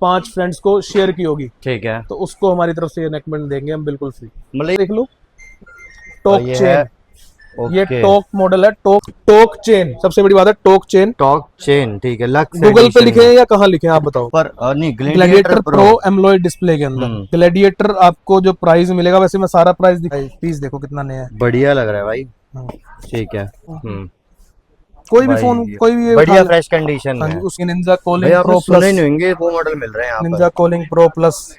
5 friends को share की होगी, ठीक है। तो उसको हमारी तरफ से ये नेकबैंड देंगे हम बिल्कुल फ्री। मतलब देख लो टोक ये चेन, है ये ओके। टोक मॉडल है, टोक चेन, सबसे बड़ी बात है टोक चेन। टॉक चेन, ठीक है। लक्स गूगल पे एडिशन लिखे हैं या कहाँ लिखे हैं आप बताओ? पर नहीं, ग्लैडिएटर प्रो एमोलेड डिस्प्ले के अंदर हम्म। ग्लैडिएटर आपको जो प्राइस मिलेगा, वैसे मैं सारा प्राइस पीस देखो कितना नया है। बढ़िया लग रहा है भाई। हाँ। ठीक है। कोई भी भाई फोन कोई भी बढ़िया उठा ले। फ्रेश कंडीशन में हाँ जी, है। उसकी निंजा भाई कॉलिंग आपने प्रो सुने प्लस, नहीं होंगे, वो मॉडल मिल रहे हैं यहाँ निंजा पर। कॉलिंग प्रो प्लस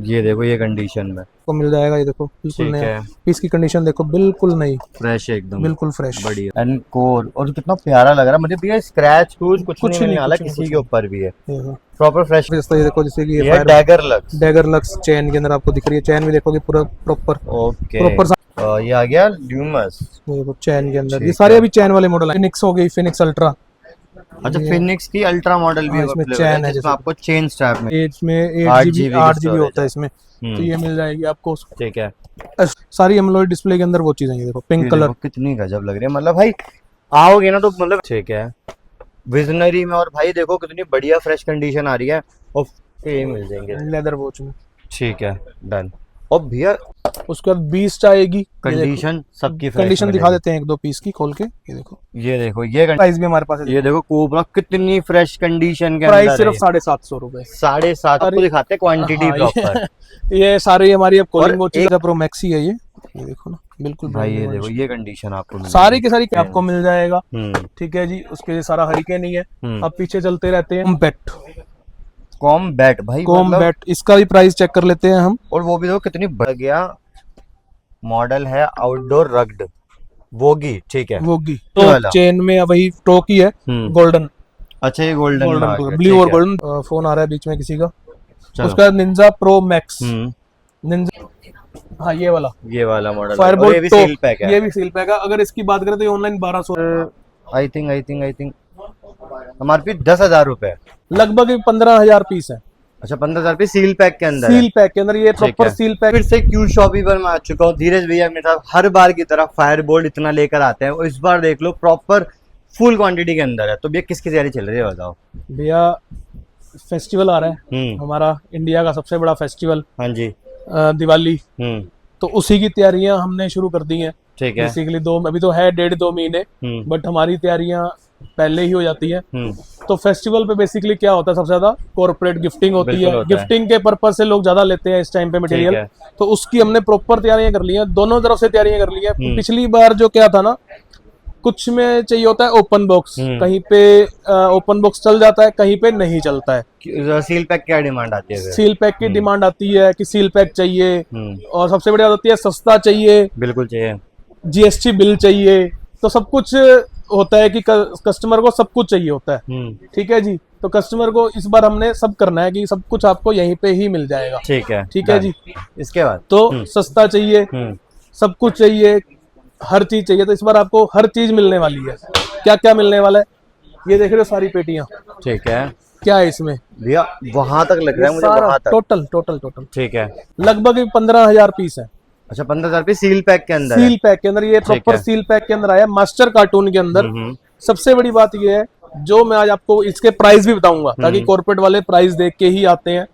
ये देखो, ये कंडीशन में को मिल जाएगा। ये देखो बिल्कुल ठीक नया, है। पीस की कंडीशन देखो बिल्कुल नई, फ्रेश है एकदम, बिल्कुल फ्रेश। बढ़िया। एंड कोर, और कितना प्यारा लग रहा है मुझे भैया। स्क्रैच कुछ नहीं मिलने वाला किसी के ऊपर भी है, प्रॉपर फ्रेश। ये देखो जैसे कि ये डैगर लक्स, डैगर लक्स चैन के अंदर आपको दिख रही है, चैन भी देखोगे पूरा प्रॉपर ओके। प्रॉपर। ये आ गया ल्यूमस, ये देखो चैन के अंदर, ठीक ये सारे है। अभी चैन वाले मॉडल है। फिनिक्स हो गई, फिनिक्स अल्ट्रा। अच्छा, फिनिक्स की अल्ट्रा मॉडल भी हाँ, इसमें अवेलेबल चैन है, है जिसमें आपको चेन स्ट्रैप में इसमें 8 8 GB GB होता है इसमें, तो ये मिल जाएगी आपको। ठीक है। सारी एमोलेड डिस्प्ले के अंदर वो चीजें, ये देखो पिंक ये कलर। देखो कितनी गजब लग रही है, मतलब भाई आओगे ना तो मतलब ठीक है। विजनरी में, और भाई देखो कितनी बढ़िया फ्रेश कंडीशन आ रही है, और ये मिल जाएंगे। लेदर वॉच में, ठीक है, डन। और भैया उसके बाद 20 आएगी। कंडीशन सबकी फ्रेश कंडीशन दिखा मिलेगी। देते हैं एक दो पीस की खोल के, ये देखो। ये देखो, ये प्राइस भी हमारे पास है, ये देखो कोबरा कितनी फ्रेश कंडीशन के प्राइस अंदर सिर्फ है। 750 रुपए। 750 आपको दिखाते हैं क्वांटिटी हाँ, प्रॉपर। ये सारी हमारी अब और कॉलिंग वॉच है, प्रो मैक्सी है ये देखो ना बिल्कुल भाई brand ये new देखो, condition। ये कंडीशन आपको मिलेगी। सारी के सारी आपको मिल जाएगा। ठीक ठीक है जी, उसके सारा हरिकेन ही है। हम्म। अब पीछे चलते रहते हैं। कॉम्बैट, कॉम्बैट भाई, मतलब कॉम्बैट इसका भी प्राइस चेक कर लेते हैं हम। और वो भी देखो कितनी बढ़ गया। मॉडल है आउटडोर रग्ड वोगी, ठीक है। वोगी ये तो वाला। चेन में वही टोक ही है, गोल्डन अच्छा, ये गोल्डन में आ गोल्डन गया, ब्लू और ठीक है। गोल्डन। फोन आ रहा है बीच में किसी का। चलो। उसका निंजा प्रो मैक्स, हम्म। निंजा, हाँ ये वाला ये वाला मॉडल, फायरबोल्ट ये भी टोक, सील पैक है। ये भी सील पैक है। अगर इसकी बात करें तो ये ऑनलाइन 1200, आई थिंक एमआरपी 10,000 रुपए, लगभग 15,000 पीस है। अच्छा 15,000 रुपए सील पैक के अंदर है। सील पैक के अंदर, ये ठीक प्रॉपर है। Seal pack. फिर से क्यू शॉपी पर मैं आ चुका हूँ। धीरज भैया मेरे साथ हर बार की तरह फायरबोल्ट इतना लेकर आते हैं, और इस बार देख लो प्रॉपर फुल क्वांटिटी के अंदर है। तो भैया किसकी तैयारी चल रही है बताओ? भैया फेस्टिवल आ रहा है हमारा, इंडिया का सबसे बड़ा फेस्टिवल, हाँ जी। दिवाली। तो उसी की तैयारियां हमने शुरू कर दी हैं। ठीक है। बेसिकली अभी तो है 1.5-2 महीने, बट हमारी तैयारियां पहले ही हो जाती है। तो फेस्टिवल पे बेसिकली क्या होता है, सबसे ज्यादा कॉर्पोरेट गिफ्टिंग होती है। गिफ्टिंग के पर्पज से लोग ज्यादा लेते हैं इस टाइम पे मटेरियल, तो उसकी हमने प्रॉपर तैयारियां कर ली हैं, दोनों तरफ से तैयारियां कर ली हैं। पिछली बार जो क्या था ना, कुछ में चाहिए होता है ओपन बॉक्स, कहीं पे ओपन बॉक्स चल जाता है, कहीं पे नहीं चलता है। सील पैक क्या डिमांड आती है? सील पैक की डिमांड आती है कि सील पैक चाहिए, और सबसे बड़ी बात होती है सस्ता चाहिए, बिल्कुल चाहिए, जीएसटी बिल चाहिए। तो सब कुछ होता है कि कस्टमर को सब कुछ चाहिए होता है। ठीक है जी, तो कस्टमर को इस बार हमने सब करना है कि सब कुछ आपको यहीं पे ही मिल जाएगा। ठीक है, ठीक है जी। इसके बाद तो सस्ता चाहिए, सब कुछ चाहिए, हर चीज चाहिए, तो इस बार आपको हर चीज मिलने वाली है। क्या क्या मिलने वाला है, ये देख रहे हो सारी पेटियां। ठीक है। क्या है इसमें भैया? वहां तक लग रहा है मुझे, वहां तक टोटल ठीक है। लगभग 15,000 पीस है। अच्छा 15,000 रुपये सील पैक के अंदर सील पैक के अंदर, ये प्रॉपर सील पैक के अंदर आया, मास्टर कार्टून के अंदर। सबसे बड़ी बात ये है, जो मैं आज आपको इसके प्राइस भी बताऊंगा, ताकि कॉर्पोरेट वाले प्राइस देख के ही आते हैं,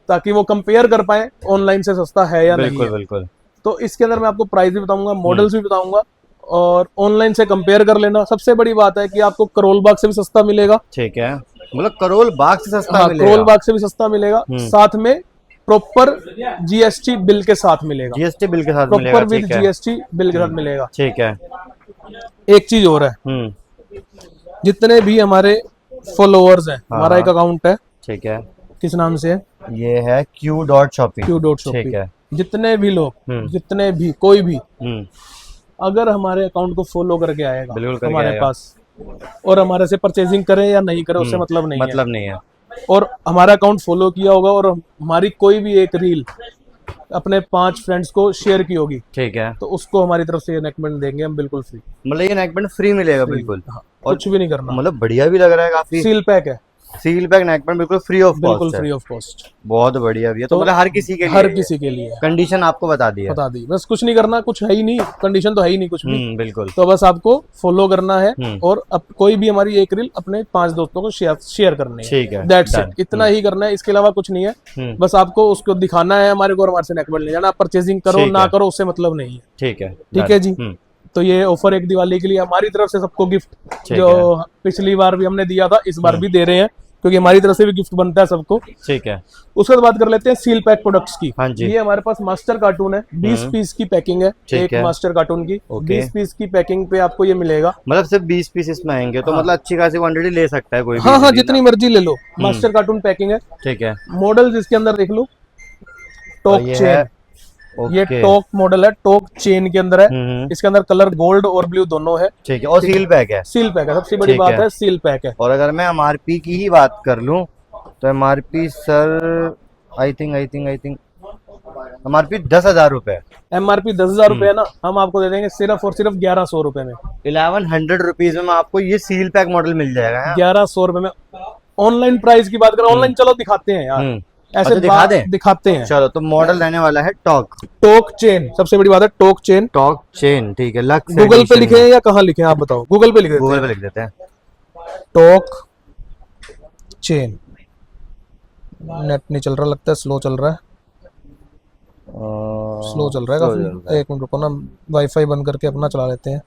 ताकि वो कंपेयर कर पाए ऑनलाइन से सस्ता है या नहीं है। बिल्कुल। तो इसके अंदर मैं आपको प्राइस भी बताऊंगा, मॉडल्स भी बताऊंगा, और ऑनलाइन से कंपेयर कर लेना। सबसे बड़ी बात है कि आपको करोल बाग से भी सस्ता मिलेगा। ठीक है, मतलब करोल बाग से सस्ता मिलेगा? करोल बाग से भी सस्ता मिलेगा, साथ में प्रॉपर जीएसटी बिल के साथ मिलेगा। जीएसटी बिल के साथ मिलेगा, प्रॉपर विद जीएसटी बिल के साथ मिलेगा। ठीक है। एक चीज और है, जितने भी हमारे फॉलोअर्स हैं, हमारा एक अकाउंट है, ठीक है। किस नाम से है? ये है Q.Shopping। Q.Shopping। ठीक है। जितने भी लोग, जितने भी कोई भी अगर हमारे अकाउंट को फॉलो करके आएगा हमारे पास, और हमारे से परचेजिंग करें या नहीं करें उससे मतलब नहीं है, और हमारा अकाउंट फॉलो किया होगा और हमारी कोई भी एक रील अपने 5 फ्रेंड्स को शेयर की होगी, ठीक है, तो उसको हमारी तरफ से ये नेकबैंड देंगे हम बिल्कुल फ्री। मतलब ये नेकबैंड फ्री मिलेगा? बिल्कुल। और कुछ भी नहीं करना, मतलब बढ़िया भी लग रहा है काफी। सील पैक है, सील पैक नेक बैंड बिल्कुल फ्री ऑफ बिल्कुल कॉस्ट है। Free of cost. बहुत बढ़िया भैया, तो मतलब हर किसी के लिए, हर किसी के लिए कंडीशन आपको बता दी है। बता दी, बस कुछ नहीं करना, कुछ है ही नहीं, कंडीशन तो है ही नहीं कुछ भी, बिल्कुल। तो बस आपको फॉलो करना है और अब कोई भी हमारी एक रील अपने 5 दोस्तों को शेयर करनी है, ठीक है, दैट्स done। इट, इतना ही करना है, इसके अलावा कुछ नहीं है। बस आपको उसको दिखाना है हमारे को और हमारे से नेक बैंड ले जाना, परचेजिंग करो ठीक ना है। करो उससे मतलब नहीं है। ठीक है, ठीक है जी। तो ये ऑफर एक दिवाली के लिए हमारी तरफ से सबको गिफ्ट, ठीक जो पिछली बार भी हमने दिया था इस बार भी दे रहे हैं, क्योंकि हमारी तरफ से भी गिफ्ट बनता है सबको। ठीक है। उसके बाद बात कर लेते हैं सील पैक प्रोडक्ट्स की। हाँ जी। ये हमारे पास मास्टर कार्टून है, 20 पीस की पैकिंग है, ठीक एक है। मास्टर कार्टून की। ओके। 20 पीस की पैकिंग पे आपको ये मिलेगा। मतलब सिर्फ 20 पीसेस में आएंगे तो मतलब अच्छी खासी क्वांटिटी ले सकता है कोई भी हाँ हाँ, easily जितनी मर्जी ले लो, मास्टर कार्टून पैकिंग है। ना। ठीक है। मॉडल इसके अंदर देख लो, और टोक ये चेन, है, ये ओके। टोक मॉडल है, टोक चेन के अंदर है। इसके अंदर कलर गोल्ड और ब्लू दोनों है। ठीक है, और सील पैक है। सील पैक है, सबसे बड़ी ठीक बात है। है सील पैक है। और अगर मैं एमआरपी की ही बात कर लूं तो MRP sir I think MRP 10,000 रुपए है। एमआरपी 10,000 रुपए है ना, हम आपको दे देंगे सिर्फ और सिर्फ 1100 रुपए में। 1100 रुपीज में आपको ये सील पैक मॉडल मिल जाएगा। 1100 रुपए में। ऑनलाइन प्राइस की बात करें, ऑनलाइन चलो दिखाते हैं यार, ऐसे अच्छा, दिखा दें? दिखाते हैं। चलो, तो मॉडल रहने वाला है टॉक चेन, सबसे बड़ी बात है टोक चेन। टॉक चेन, ठीक है। लक्स गूगल पे लिखे हैं या कहाँ लिखे हैं आप बताओ? गूगल पे लिखे हैं। गूगल पे लिख देते हैं। टोक चेन। नेट नहीं चल रहा, लगता है स्लो चल रहा है, स्लो चल रहा है काफी। एक मिनट रुको ना, वाईफाई बंद करके अपना चला लेते हैं।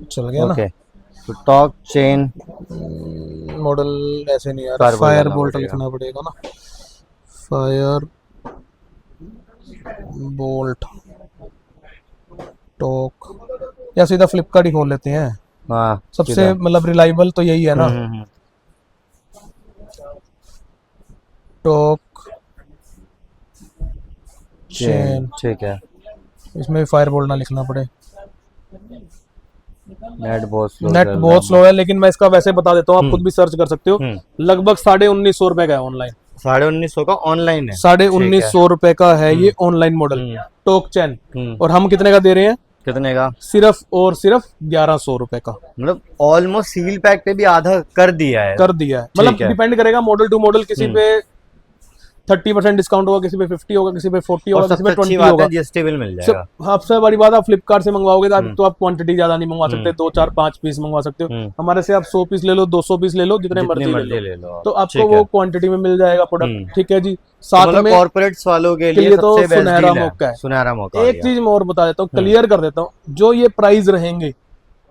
चल गया ना। ओके, तो टॉक चेन मॉडल ऐसे नहीं यार, फायर बोल्ट लिखना पड़ेगा ना, फायर बोल्ट टॉक, या सीधा फ्लिपकार्ट ही खोल लेते हैं। हाँ, सबसे मतलब रिलायबल तो यही है ना, टॉक चेन। ठीक है। इसमें भी फायर बोल्ट ना लिखना पड़े। नेट बहुत स्लो, नेट बहुत स्लो है, लेकिन मैं इसका वैसे बता देता हूँ, आप खुद भी सर्च कर सकते हो। लगभग 1950 रुपए का है ऑनलाइन। 1950 का ऑनलाइन है। 1950 रुपए का है ये ऑनलाइन मॉडल टोक चैन। और हम कितने का दे रहे हैं? कितने का? सिर्फ और सिर्फ 1100 रुपए का। मतलब ऑलमोस्ट सील पैक पे भी आधा कर दिया है। कर दिया है, मतलब डिपेंड करेगा मॉडल टू मॉडल, किसी पे 30% डिस्काउंट होगा, किसी पे 50 होगा, किसी पे 40 होगा, किसी पे 20 होगा। जीएसटी बिल मिल जाएगा। सबसे बड़ी बात, आप फ्लिपकार्ट से मंगवाओगे तो आप क्वांटिटी ज्यादा नहीं मंगवा सकते, 2 4 5 पीस मंगवा सकते हो। हमारे से आप 100 पीस ले लो, 200 पीस ले लो, जितने मर्जी ले लो, तो आपको वो क्वांटिटी में मिल जाएगा प्रोडक्ट। ठीक है जी। साथ में कॉर्पोरेट्स वालों के लिए तो सबसे बेस्ट सुनहरा डील है। मौका है। सुनहरा मौका। एक चीज मैं और बता देता हूँ, क्लियर कर देता हूँ, जो ये प्राइस रहेंगे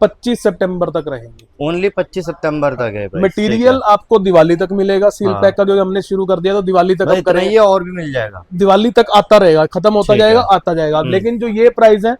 25 सितंबर तक रहेंगे। ओनली 25 सितंबर तक है। मटेरियल आपको दिवाली तक मिलेगा सील पैक का, जो हमने शुरू कर दिया तो दिवाली तक हम करेंगे, और भी मिल जाएगा। दिवाली तक आता रहेगा, खत्म होता जाएगा, आता जाएगा। लेकिन जो ये प्राइस है,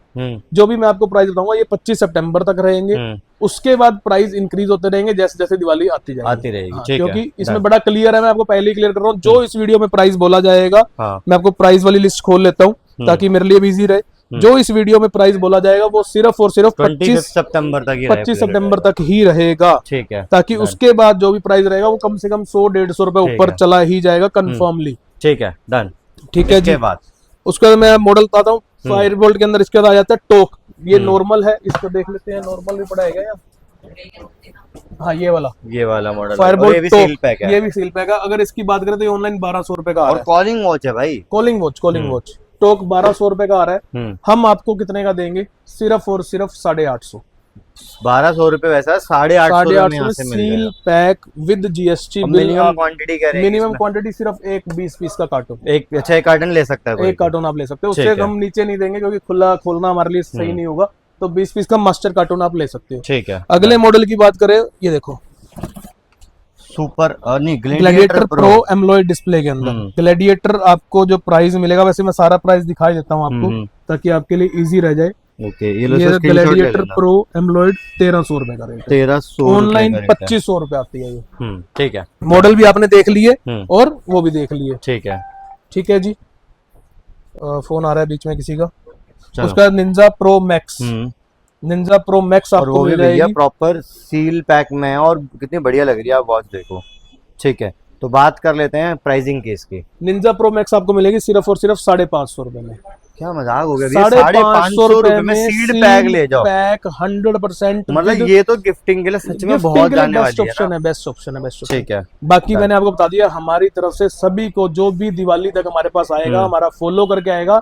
जो भी मैं आपको प्राइस बताऊंगा, ये 25 सितंबर तक रहेंगे। उसके बाद प्राइस इंक्रीज होते रहेंगे जैसे जैसे दिवाली आती रहेगी। क्योंकि इसमें बड़ा क्लियर है, मैं आपको पहले ही क्लियर कर रहा हूँ, जो इस वीडियो में प्राइस बोला जाएगा, मैं आपको प्राइस वाली लिस्ट खोल लेता हूँ ताकि मेरे लिए भी इजी रहे। जो इस वीडियो में प्राइस बोला जाएगा वो सिर्फ और सिर्फ 25 सितंबर तक ही रहेगा। ठीक है। ताकि उसके बाद जो भी प्राइस रहेगा वो कम से कम 100-150 रुपए ऊपर चला ही जाएगा कंफर्मली। ठीक है, डन। ठीक है जी। उसके बाद मैं मॉडल बताता हूँ। फायर बोल्ट के अंदर इसके बाद आ जाता है टोक। ये नॉर्मल है, इसको देख लेते हैं, नॉर्मल भी पड़ा है। हाँ, ये वाला मॉडल फायर बोल्ट टोक, ये भी सील पैक है। अगर इसकी बात करें तो ये ऑनलाइन 1200 रुपए का आ रहा है। कॉलिंग वॉच है भाई, कॉलिंग वॉच टोक 1200 रुपए का आ रहा है। हम आपको कितने का देंगे? सिर्फ और सिर्फ 850। 1200 रुपए वैसा 850 में seal pack with GST. Minimum quantity क्या रहेगी? मिनिमम क्वांटिटी सिर्फ एक 20 पीस का कार्टून। एक कार्टन ले सकता है, एक कार्टून आप ले सकते हो, उससे हम नीचे नहीं देंगे क्योंकि खुला खोलना हमारे लिए सही नहीं होगा। तो 20 पीस का मास्टर कार्टून आप ले सकते हो। ठीक है। अगले मॉडल की बात करें, ये देखो super gladiator pro AMOLED display के अंदर ग्लैडिएटर आपको जो प्राइस मिलेगा, वैसे मैं सारा प्राइस दिखा देता हूँ आपको ताकि आपके लिए इजी रह जाए। ये ग्लैडिएटर प्रो एमोलेड 1300 रुपए का रेट, 1300 ऑनलाइन 2500 रुपए आती है ये। ठीक है। मॉडल भी आपने देख लिए और वो भी देख लिए। ठीक है जी। फोन आ रहा है बीच में किसी का। उसका निंजा प्रो मैक्स आपको मिल जाएगी प्रॉपर सील पैक में, और कितनी बढ़िया लग रही है, आप वॉच देखो। ठीक है, तो बात कर लेते हैं प्राइसिंग की इसकी। निंजा प्रो मैक्स आपको मिलेगी सिर्फ और सिर्फ 550 रुपए में। क्या मजाक हो गया भैया, 550 रुपए में सील्ड पैक ले जाओ। पैक 100%, मतलब ये तो गिफ्टिंग के लिए सच में बहुत जाने वाली है ऑप्शन ना। है, बेस्ट ऑप्शन है, बेस्ट ऑप्शन। ठीक है, बाकी मैंने आपको बता दिया, हमारी तरफ से सभी को जो भी दिवाली तक हमारे पास आएगा, हमारा फॉलो करके आएगा,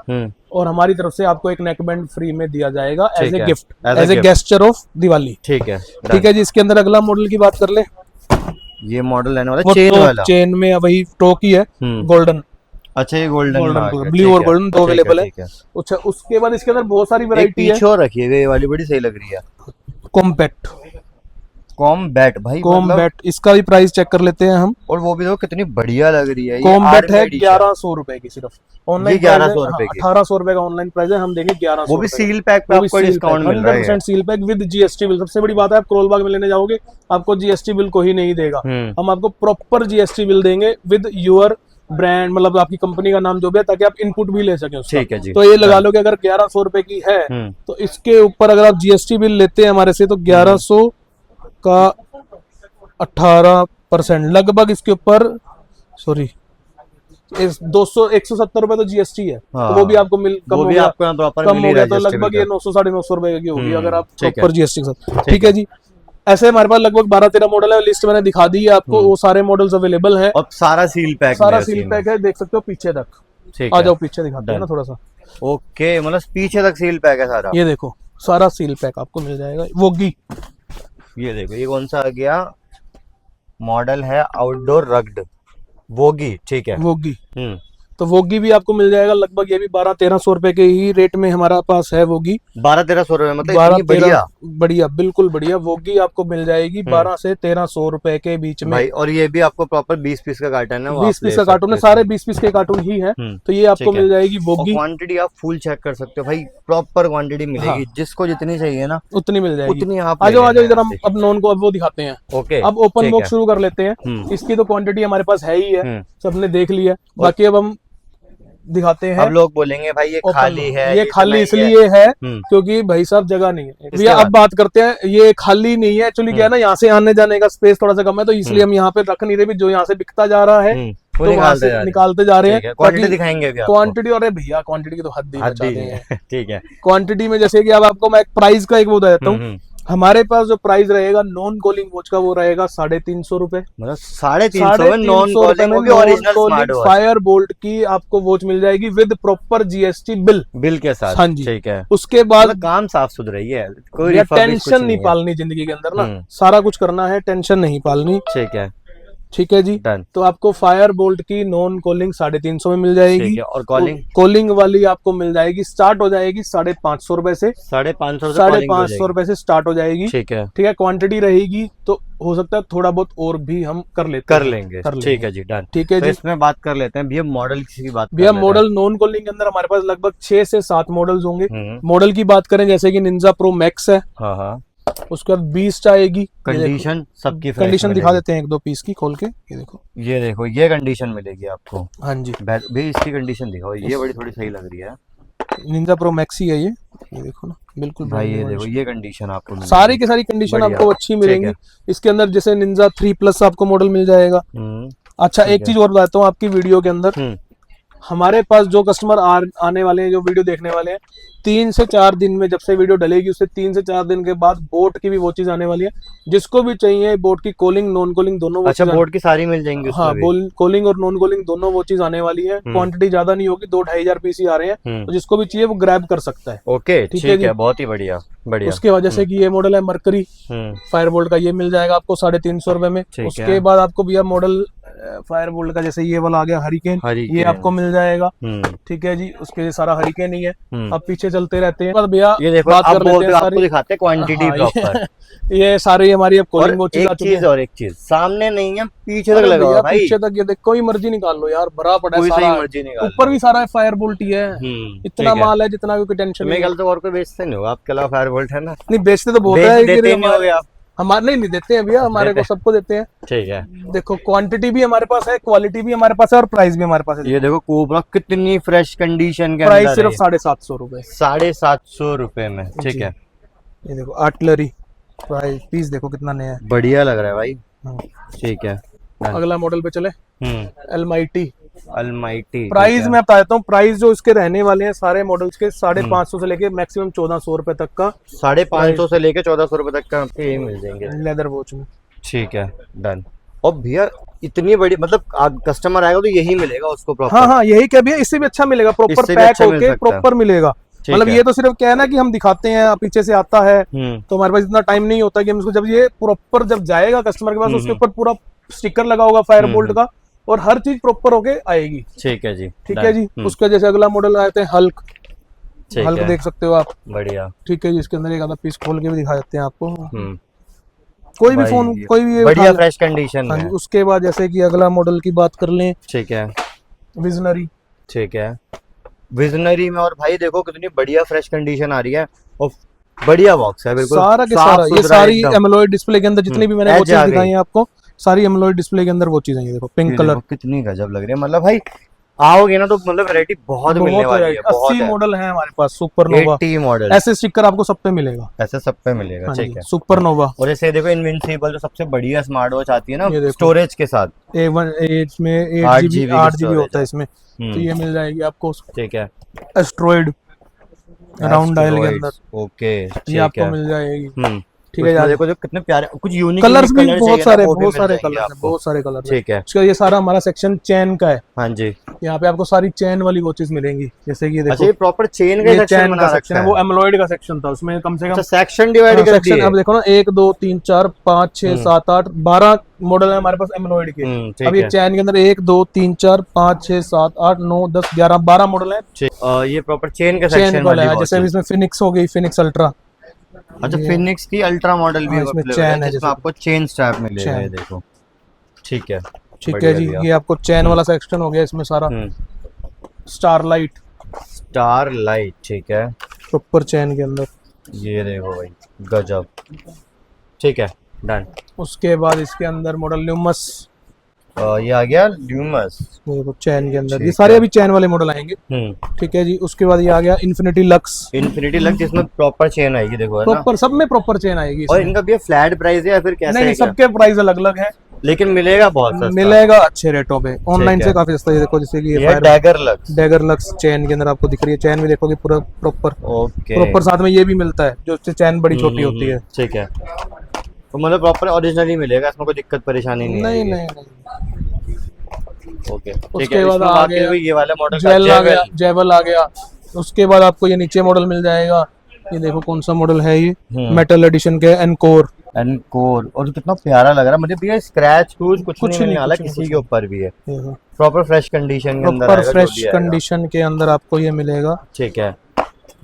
और हमारी तरफ से आपको एक नेकबैंड फ्री में दिया जाएगा as a gift, as a gesture of Diwali. ठीक है, ठीक है जी। इसके अंदर अगला मॉडल की बात कर ले, ये मॉडल लेने वाला चेन वाला, चेन में वही टोक ही है, गोल्डन। अच्छा, ये गोल्डन ब्लू और गोल्डन दो अवेलेबल है। अच्छा, उसके बाद इसके अंदर बहुत सारी वैरायटी है। पीछे रखी है, ये वाली बड़ी सही लग रही है, कॉम्पैक्ट, कॉम्बैट भाई, कॉम्बैट। इसका भी प्राइस चेक कर लेते हैं हम, और वो भी देखो कितनी बढ़िया लग रही है। कॉम्बैट है 1100 रुपए की सिर्फ, ऑनलाइन 1100 रुपए की, 1800 रुपए का ऑनलाइन प्राइस है, हम देंगे 1100। वो भी सील पैक पे आपको डिस्काउंट मिल रहा है, 100% seal pack with GST bill. सबसे बड़ी बात है, आप क्रोलबाग में लेने जाओगे आपको जीएसटी बिल को ही नहीं देगा, हम आपको प्रॉपर जीएसटी बिल देंगे विद योर ब्रांड, मतलब आपकी कंपनी का नाम जो भी है, ताकि आप इनपुट भी ले सकें उसका। ठीक है जी। तो ये लगा लो कि अगर 1100 रुपए की है तो इसके ऊपर अगर आप जीएसटी बिल लेते हैं हमारे से, तो 1100 का 18% लगभग इसके ऊपर, सॉरी 170 रुपए तो जीएसटी है, तो वो भी आपको कम हो गया, कम हो गया, तो लगभग ये 900 साढ़े 900 रुपए की होगी अगर आप प्रॉपर जीएसटी के साथ। ठीक है जी। ऐसे हमारे पास लगभग 12-13 मॉडल है, लिस्ट मैंने दिखा दी है आपको, वो सारे मॉडल्स अवेलेबल हैं, और सारा सील पैक है, देख सकते हो पीछे तक। आ जाओ पीछे दिखाते हैं ना थोड़ा सा। ओके, मतलब पीछे तक सील पैक है सारा, ये देखो सारा सील पैक आपको मिल जाएगा। वोगी, ये देखो, ये कौन सा आ गया मॉडल है, आउटडोर रग्ड वोगी। ठीक है, वोगी। तो वोगी भी आपको मिल जाएगा लगभग, ये भी 1200-1300 रुपए के ही रेट में हमारा पास है वोगी। 1200-1300 रुपए, मतलब बढ़िया बढ़िया, बिल्कुल बढ़िया वोगी आपको मिल जाएगी 1200 से 1300 रुपए के बीच में भाई। और ये भी आपको प्रॉपर 20 पीस का कार्टन है, 20 पीस का कार्टून है, सारे 20 पीस के कार्टून ही है, तो ये आपको मिल जाएगी वोगी। क्वांटिटी आप फुल चेक कर सकते हो भाई, प्रॉपर क्वांटिटी मिलेगी, जिसको जितनी चाहिए ना उतनी मिल जाएगी, उतनी आप आ जाओ इधर, हम अब नॉन को अब वो दिखाते हैं। ओके, अब ओपन बॉक्स शुरू कर लेते हैं। इसकी तो क्वांटिटी हमारे पास है ही है, सबने देख लिया, बाकी अब हम दिखाते हैं। अब लोग बोलेंगे भाई ये खाली है, ये खाली इसलिए है क्योंकि भाई साहब जगह नहीं है भैया। अब बात करते हैं, ये खाली नहीं है एक्चुअली, क्या है ना, यहाँ से आने जाने का स्पेस थोड़ा सा कम है, तो इसलिए हम यहाँ पे रख नहीं रहे भी, जो यहाँ से बिकता जा रहा है तो वहाँ से निकालते जा रहे हैं। क्वांटिटी दिखाएंगे क्वांटिटी, और भैया क्वांटिटी की तो हद ही बचाते हैं। ठीक है, क्वांटिटी में जैसे कि अब आपको मैं प्राइस का एक वो बता देता हूँ। हमारे पास जो प्राइस रहेगा नॉन कॉलिंग वॉच का, वो रहेगा 350 रुपए, मतलब 350 में नॉन कॉलिंग फायर बोल्ट की आपको वॉच मिल जाएगी विद प्रॉपर जीएसटी बिल के साथ। हाँ जी, ठीक है। उसके बाद काम साफ सुथरा ही है, कोई टेंशन नहीं पालनी जिंदगी के अंदर ना, सारा कुछ करना है, टेंशन नहीं पालनी। ठीक है, ठीक है जी। तो आपको फायर बोल्ट की नॉन कॉलिंग 350 में मिल जाएगी, और कॉलिंग वाली आपको मिल जाएगी, स्टार्ट हो जाएगी 550 रुपए से, 550 रुपए से स्टार्ट हो जाएगी। ठीक है, ठीक है। क्वांटिटी रहेगी तो हो सकता है थोड़ा बहुत और भी हम कर लेंगे। ठीक है जी, डन। ठीक है जी, इसमें बात कर लेते हैं भैया मॉडल की बात। भैया मॉडल नॉन कॉलिंग के अंदर हमारे पास लगभग 6 से 7 मॉडल्स होंगे। मॉडल की बात करें जैसे कि निंजा प्रो मैक्स है, उसके बाद 20 आएगी। कंडीशन सबकी कंडीशन दिखा देते हैं 1-2 पीस की खोल के, ये देखो ये कंडीशन मिलेगी आपको। हाँ जी भी, इसकी कंडीशन दिखाओ, ये बड़ी थोड़ी सही लग रही है। निंजा प्रो मैक्स ही है ये देखो ना, बिल्कुल भाई ये देखो, ये कंडीशन आपको सारी की सारी कंडीशन आपको अच्छी मिलेंगी। इसके अंदर जैसे निंजा 3+ आपको मॉडल मिल जाएगा। अच्छा, एक चीज और बताता हूँ आपकी वीडियो के अंदर, हमारे पास जो कस्टमर आने वाले हैं, जो वीडियो देखने वाले हैं, 3 से 4 दिन में, जब से वीडियो डलेगी उससे 3 से 4 दिन के बाद बोट की भी वो चीज आने वाली है। जिसको भी चाहिए बोट की कॉलिंग नॉन कॉलिंग दोनों, अच्छा बोट की सारी मिल जाएंगी। हाँ, कॉलिंग और नॉन कॉलिंग दोनों वो चीज आने वाली है। क्वांटिटी ज्यादा नहीं होगी, 2-2.5 हजार पीस ही आ रहे हैं, तो जिसको भी चाहिए वो ग्रैब कर सकता है। ओके, ठीक है, बहुत ही बढ़िया। उसके वजह से कि ये मॉडल है मरकरी फायर बोल्ट का, ये मिल जाएगा आपको 350 रुपए में। उसके बाद आपको भैया मॉडल फायर बोल्ट का जैसे ये वाला आ गया हरिकेन, ये आपको मिल जाएगा। ठीक है जी, उसके सारा हरिकेन ही है। अब पीछे चलते रहते हैं भैया, ये देखो, बात कर लेते हैं, आपको दिखाते हैं क्वांटिटी प्रॉपर। ये सारी हमारी अब कॉलिंग वॉच आ चुकी है। और एक चीज सामने नहीं है, पीछे तक लगा हुआ भाई, पीछे तक ये देखो, कोई मर्जी निकाल लो यार, भरा पड़ा है सारा, ऊपर भी सारा फायर बोल्ट ही है। इतना माल है जितना कोई टेंशन नहीं। मेरे तो और कोई बेचते नहीं होगा आपके अलावा फायर बोल्ट, है ना? नहीं, बेचते तो बहुत है, हमारे नहीं देते हैं भैया, हमारे को सबको देते हैं। ठीक है, देखो क्वांटिटी भी हमारे पास है, क्वालिटी भी हमारे पास है, और प्राइस भी हमारे पास है। ये देखो कोबरा कितनी फ्रेश कंडीशन के, प्राइस सिर्फ 750 रुपए, 750 रुपए में। ठीक है, ये देखो आर्टिलरी प्राइस, पीस देखो कितना नया है, बढ़िया लग रहा है भाई। ठीक है, अगला मॉडल पे चले। अलमाइटी। प्राइस मैं बता देता हूँ, प्राइस जो इसके रहने वाले हैं सारे मॉडल्स के 550 से लेके मैक्सिमम 1400 रुपए तक का, 550 से लेके 1400 रुपए तक का आपको ये मिल जाएंगे लेदर वॉच में। ठीक है डन। और भैया इतनी बड़ी मतलब कस्टमर आएगा तो यही मिलेगा उसको प्रॉपर? हाँ हाँ यही क्या भैया, इससे भी अच्छा मिलेगा, प्रॉपर इससे भी पैक अच्छा मिल होके सकता है। प्रॉपर मिलेगा। मतलब है। ये तो सिर्फ क्या है ना कि हम दिखाते हैं, पीछे से आता है तो हमारे पास इतना टाइम नहीं होता कि हम इसको, जब ये प्रॉपर जब जाएगा कस्टमर के पास उसके ऊपर पूरा स्टिकर लगा होगा फायर बोल्ट का, और हर चीज प्रॉपर होके आएगी। ठीक है जी, ठीक है जी। उसके जैसे अगला मॉडल आए थे हल्क, हल्क है। देख सकते हो आप। बढ़िया। ठीक है जी, इसके अंदर एक आधा पीस खोल के भी दिखा देते हैं आपको। कोई भी फोन, कोई भी बढ़िया फ्रेश कंडीशन में। उसके बाद जैसे कि अगला मॉडल की बात कर लें, ठीक है, विजनरी। ठीक है, विजनरी में और भाई देखो कितनी बढ़िया फ्रेश कंडीशन आ रही है और बढ़िया बॉक्स है बिल्कुल सारा के सारा। ये सारी एमोलेड डिस्प्ले के अंदर जितनी भी मैंने वो चीज दिखाई है आपको, सारी एमोलेड डिस्प्ले के अंदर वो चीजें हैं। देखो पिंक कलर कितनी गजब लग रही है। मतलब भाई आओगे ना तो मतलब वैरायटी बहुत मिलने वाली है। 80 मॉडल है हमारे पास, सुपरनोवा 80 मॉडल। ऐसे स्टिकर आपको सब पे मिलेगा, ऐसे सब पे मिलेगा। ठीक है, सुपरनोवा। और जैसे देखो इनविंसिबल जो सबसे बढ़िया स्मार्ट वॉच आती है ना स्टोरेज के साथ, इसमें 8GB होता है इसमें, तो ये मिल जाएगी आपको। ठीक है, एस्ट्रॉइड राउंड डायल के अंदर। ओके, ये आपको मिल जाएगी। ठीक है है, देखो जो कितने प्यारे कुछ यूनिक कलर्स भी बहुत सारे कलर हैं, बहुत सारे कलर। ठीक है, इसका ये सारा हमारा सेक्शन चेन का है। हाँ जी, यहाँ पे आपको सारी चेन वाली वॉचेस मिलेंगी, जैसे कि देखो ये प्रॉपर चेन का सेक्शन बना रखा है। वो एमोलेड का सेक्शन था, उसमें कम से कम सेक्शन डिवाइड कर दिए। अब देखो ना 1 2 3 4 5 6 7 8 12 मॉडल है हमारे पास एमोलेड के। अब ये चेन के अंदर 1 2 3 4 5 6 7 8 9 10 11 12 मॉडल है। ये प्रॉपर चेन का सेक्शन वाला है। जैसे इसमें फिनिक्स हो गई, फिनिक्स अल्ट्रा। अच्छा, फिनिक्स की अल्ट्रा मॉडल भी इसमें चैन है, जिसमें आपको चेन स्ट्रैप मिलेगा। ये देखो, ठीक है, ठीक है जी। ये आपको चैन वाला सेक्शन हो गया इसमें सारा। स्टारलाइट, स्टारलाइट, ठीक है, प्रॉपर चैन के अंदर। ये देखो भाई गजब। ठीक है डन। उसके बाद इसके अंदर मॉडल ल्यूमस, ये आ गया ल्यूमस, देखो चैन के अंदर। ये सारे अभी चैन वाले मॉडल आएंगे। ठीक है जी। उसके बाद ये आ गया इन्फिनिटी लक्स। इन्फिनिटी लक्स जिसमें प्रॉपर चेन आएगी, देखो प्रॉपर सब में प्रॉपर चेन आएगी। और इनका भी फ्लैट प्राइस है या फिर कैसे? नहीं, सबके प्राइस अलग अलग है, लेकिन मिलेगा बहुत सस्ता, मिलेगा अच्छे रेटों पे। ऑनलाइन से काफी सस्ता। ये देखो जैसे कि ये डैगर लक्स चैन के अंदर आपको दिख रही है। चैन भी देखोगे पूरा प्रॉपर। ओके, प्रॉपर साथ में ये भी मिलता है जो चैन बड़ी छोटी होती है। ठीक है, तो मतलब प्रॉपर ओरिजिनल ही मिलेगा, इसमें कोई दिक्कत परेशानी नहीं। नहीं। ओके, उसके बाद आ गया ये वाला मॉडल जेवल आ गया, जेवल आ गया। उसके बाद आपको ये नीचे मॉडल मिल जाएगा। ये देखो कौन सा मॉडल है ये, मेटल एडिशन के एनकोर। और कितना प्यारा लग रहा है मुझे भी। स्क्रैच कुछ नहीं आला किसी के ऊपर भी है। प्रॉपर फ्रेश कंडीशन के अंदर, प्रॉपर फ्रेश कंडीशन के अंदर आपको ये मिलेगा। ठीक है,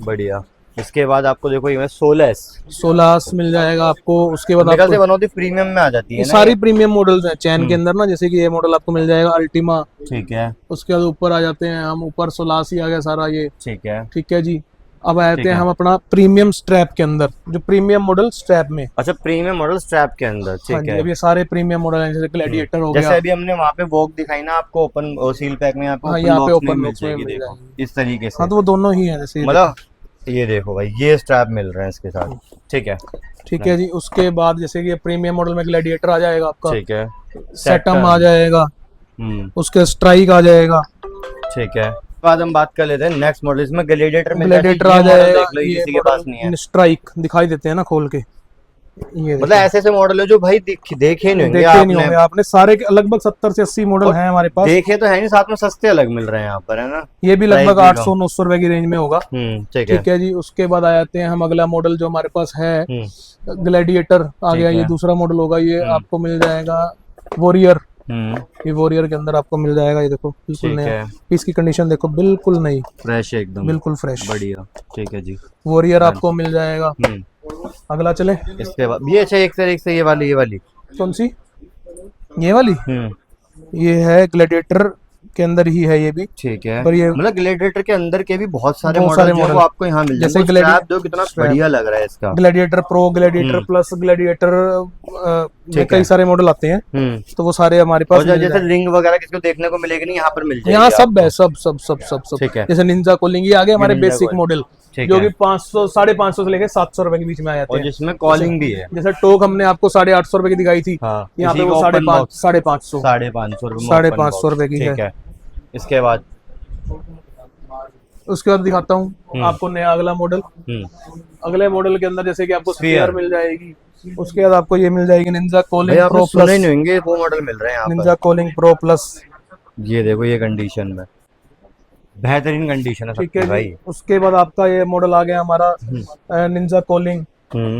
बढ़िया। इसके बाद आपको देखो ये सोलस मिल जाएगा आपको। उसके बाद आपको वन ऑफ द प्रीमियम में आ जाती है ना, सारी प्रीमियम मॉडल्स हैं चैन के अंदर ना। जैसे कि ये मॉडल आपको मिल जाएगा अल्टीमा। ठीक है, उसके बाद ऊपर आ जाते हैं हम, ऊपर सोलास ही आ गया सारा ये। ठीक है, ठीक है जी। अब आते हैं हम अपना प्रीमियम स्ट्रैप के अंदर, जो प्रीमियम मॉडल स्ट्रैप में। अच्छा, प्रीमियम मॉडल स्ट्रैप के अंदर। ठीक है, अब ये सारे प्रीमियम मॉडल हैं, जैसे ग्लैडिएटर हो गया। जैसे अभी हमने वहाँ पे वॉक दिखाई ना आपको, ओपन सील पैक में यहाँ पे ओपन मिल जाएगी, देखो इस तरीके से। हाँ, तो वो दोनों ही है जैसे, मतलब ये देखो भाई ये स्ट्रैप मिल रहे हैं इसके साथ। ठीक है, ठीक है जी। उसके बाद जैसे कि प्रीमियम मॉडल में ग्लैडिएटर आ जाएगा आपका। ठीक है, सेटम आ जाएगा, उसके स्ट्राइक आ जाएगा। ठीक है, बाद हम बात कर लेते हैं नेक्स्ट मॉडल। इसमें ग्लैडिएटर आ जाएगा, किसी के पास नहीं है। स्ट्राइक दिखाई देते हैं ना खोल के, ये मतलब ऐसे मॉडल है जो भाई देखे नहीं होंगे आपने। सारे लगभग 70 से 80 मॉडल हैं हमारे पास। देखे तो है नहीं, साथ में सस्ते अलग मिल रहे हैं यहाँ पर, है ना। ये भी लगभग 800-900 रुपए की रेंज में होगा। ठीक है जी। उसके बाद आ जाते हैं हम अगला मॉडल जो हमारे पास है, ग्लैडिएटर आ गया। ये दूसरा मॉडल होगा। ये आपको मिल जाएगा वॉरियर। ये वॉरियर के अंदर आपको मिल जाएगा। ये देखो बिल्कुल नया, इसकी कंडीशन देखो बिल्कुल नई, फ्रेश एकदम, बिल्कुल फ्रेश, बढ़िया। ठीक है जी, वॉरियर आपको मिल जाएगा। अगला चले। इसके बाद ये अच्छा, एक से ये वाली कौन सी? ये वाली ये है ग्लैडिएटर के अंदर ही है ये भी। ठीक है, पर ये मतलब ग्लैडिएटर के अंदर के भी बहुत सारे मॉडल आपको यहाँ मिल जाएंगे। जैसे दो कितना बढ़िया लग रहा है इसका। Gladiator pro, gladiator plus, gladiator कई सारे मॉडल आते हैं, तो वो सारे हमारे पास। जैसे रिंग वगैरह किसको देखने को मिलेगी नहीं, यहाँ पर मिल जाएगी। यहाँ सब है, सब। ठीक है, जैसे निंजा कॉलिंग, ये आगे हमारे बेसिक मॉडल जो कि 500 550 से लेके 700 रुपए के बीच में आ जाते हैं, जिसमें कॉलिंग भी है। जैसे टोक हमने आपको 850 रुपए की दिखाई थी, यहाँ पे वो 550 550 रुपए की है। इसके बाद उसके बाद दिखाता हूँ आपको नया अगला मॉडल। अगले मॉडल के अंदर जैसे कि आपको स्फीयर मिल जाएगी, उसके बाद आपको ये मिल जाएगी निंजा कोलिंग प्रो प्लस। नहीं होंगे वो मॉडल मिल रहे हैं यहाँ निंजा कोलिंग प्रो प्लस। ये देखो ये कंडीशन में बेहतरीन कंडीशन है ठीक है भाई। उसके बाद आपका ये मॉडल आ गया हमारा निंजा कोलिंग।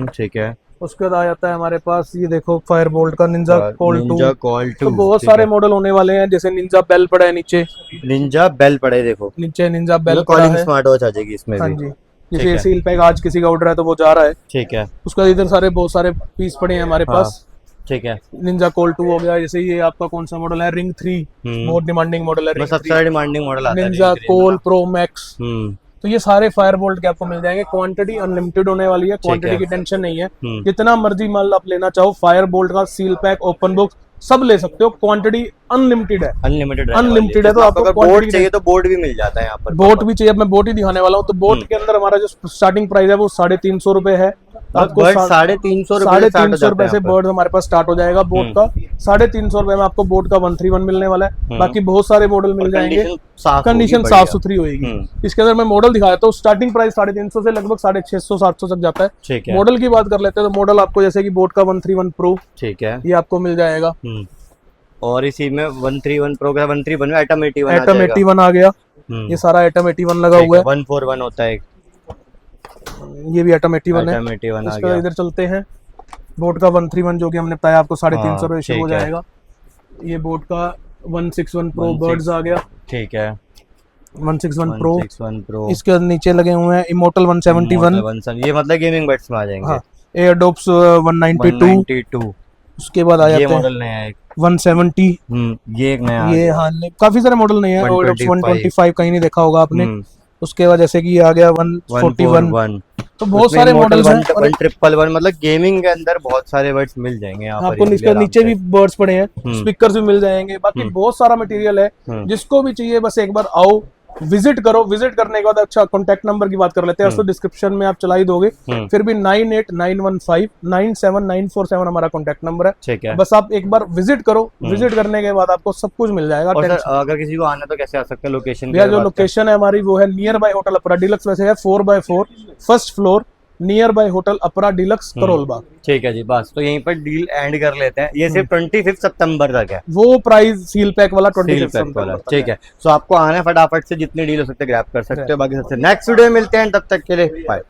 ठीक है। उसके बाद आ जाता है हमारे पास ये देखो फायर बोल्ट का निंजा कॉल 2। तो बहुत ठीक सारे मॉडल होने वाले हैं, जैसे निंजा बेल पड़ा है नीचे, निंजा बेल पड़े देखो नीचे निंजा बेल पड़ा कॉलिंग है। स्मार्ट वॉच आ जाएगी इसमें हाँ भी। जी, जैसे सील पैक आज किसी का ऑर्डर है तो वो जा रहा है। ठीक है। उसके बाद इधर सारे बहुत सारे पीस पड़े हैं हमारे पास। ठीक है। निंजा कोल 2 हो गया, जैसे ये आपका कौन सा मॉडल है, रिंग 3 बहुत डिमांडिंग मॉडल है। सबसे डिमांडिंग मॉडल आता है निंजा कोल प्रो मैक्स। हम्म। तो ये सारे फायर बोल्ट के आपको मिल जाएंगे। क्वांटिटी अनलिमिटेड होने वाली है, क्वांटिटी की टेंशन नहीं है। जितना मर्जी माल आप लेना चाहो, फायर बोल्ट का सील पैक ओपन बुक सब ले सकते हो। क्वांटिटी अनलिमिटेड है, अनलिमिटेड है। तो आपको बोर्ड चाहिए तो बोर्ड भी मिल जाता है यहाँ पर। बोट भी चाहिए, मैं बोट ही दिखाने वाला हूँ। तो बोट के अंदर हमारा जो स्टार्टिंग प्राइस है वो 350 रुपए है। आपको 350 रुपए से बर्ड हमारे पास स्टार्ट हो जाएगा। बोट का 350 रुपए में आपको बोट का 131 मिलने वाला है। बाकी बहुत सारे मॉडल मिल जाएंगे, कंडीशन साफ सुथरी होगी। इसके अंदर मैं मॉडल दिखाया तो स्टार्टिंग प्राइस 350 से लगभग 650-700 तक जाता है। मॉडल की बात कर लेते हैं तो मॉडल आपको जैसे कि बोट का 131 प्रो, ठीक है, ये आपको मिल जाएगा। और इसी में 131 प्रो का 131 में एटम 81 आ गया। ये सारा एटम 81 लगा हुआ है। 141 होता है, ये भी एटम 81 है। इसके बाद इधर चलते हैं, बोट का 131 जो कि हमने बताया आपको 350 रुपए शुरू हो जाएगा। ये बोट का 161 प्रो बर्ड्स आ गया। ठीक है, 161 प्रो। इसके बाद नीचे लगे हुए हैं इमोर्टल 171, ये मतलब गेमिंग बड्स में आ जाएंगे। एयरडॉप्स 192। उसके बाद आ जाते मॉडल नया है 170। ये एक नया, ये हाँ काफी सारे मॉडल नहीं है। 125 कहीं नहीं देखा होगा आपने। उसके बाद जैसे कि ये आ गया 141। तो बहुत सारे मॉडल्स हैं। 111 मतलब गेमिंग के अंदर बहुत सारे वर्ड्स मिल जाएंगे आपको। इसके नीचे भी बर्ड्स पड़े हैं, स्पीकर्स भी मिल जाएंगे। बाकी बहुत सारा मटेरियल है, जिसको भी चाहिए बस एक बार आओ, विजिट करो। विजिट करने के बाद अच्छा कॉन्टैक्ट नंबर की बात कर लेते हैं। तो डिस्क्रिप्शन में आप चला ही दोगे, फिर भी 9891597947 हमारा कॉन्टैक्ट नंबर है। ठीक है, बस आप एक बार विजिट करो। विजिट करने के बाद आपको सब कुछ मिल जाएगा। और अगर किसी को आना तो कैसे आ सकते हैं? लोकेशन भैया जो लोकेशन है हमारी वो है नियर बाय होटल अपरा डिलक्स। वैसे है 4x4 first floor, near by hotel अपरा डिलक्स करोल बाग। ठीक है जी, बस तो यहीं पर डील एंड कर लेते हैं। ये सिर्फ 25 सितंबर तक है वो प्राइस, सील पैक वाला 25 सितंबर। ठीक है, तो आपको आना फटाफट से, जितनी डील हो सकते ग्रैब कर सकते हो। बाकी सबसे नेक्स्ट वीडियो में मिलते हैं, तब तक के लिए बाय।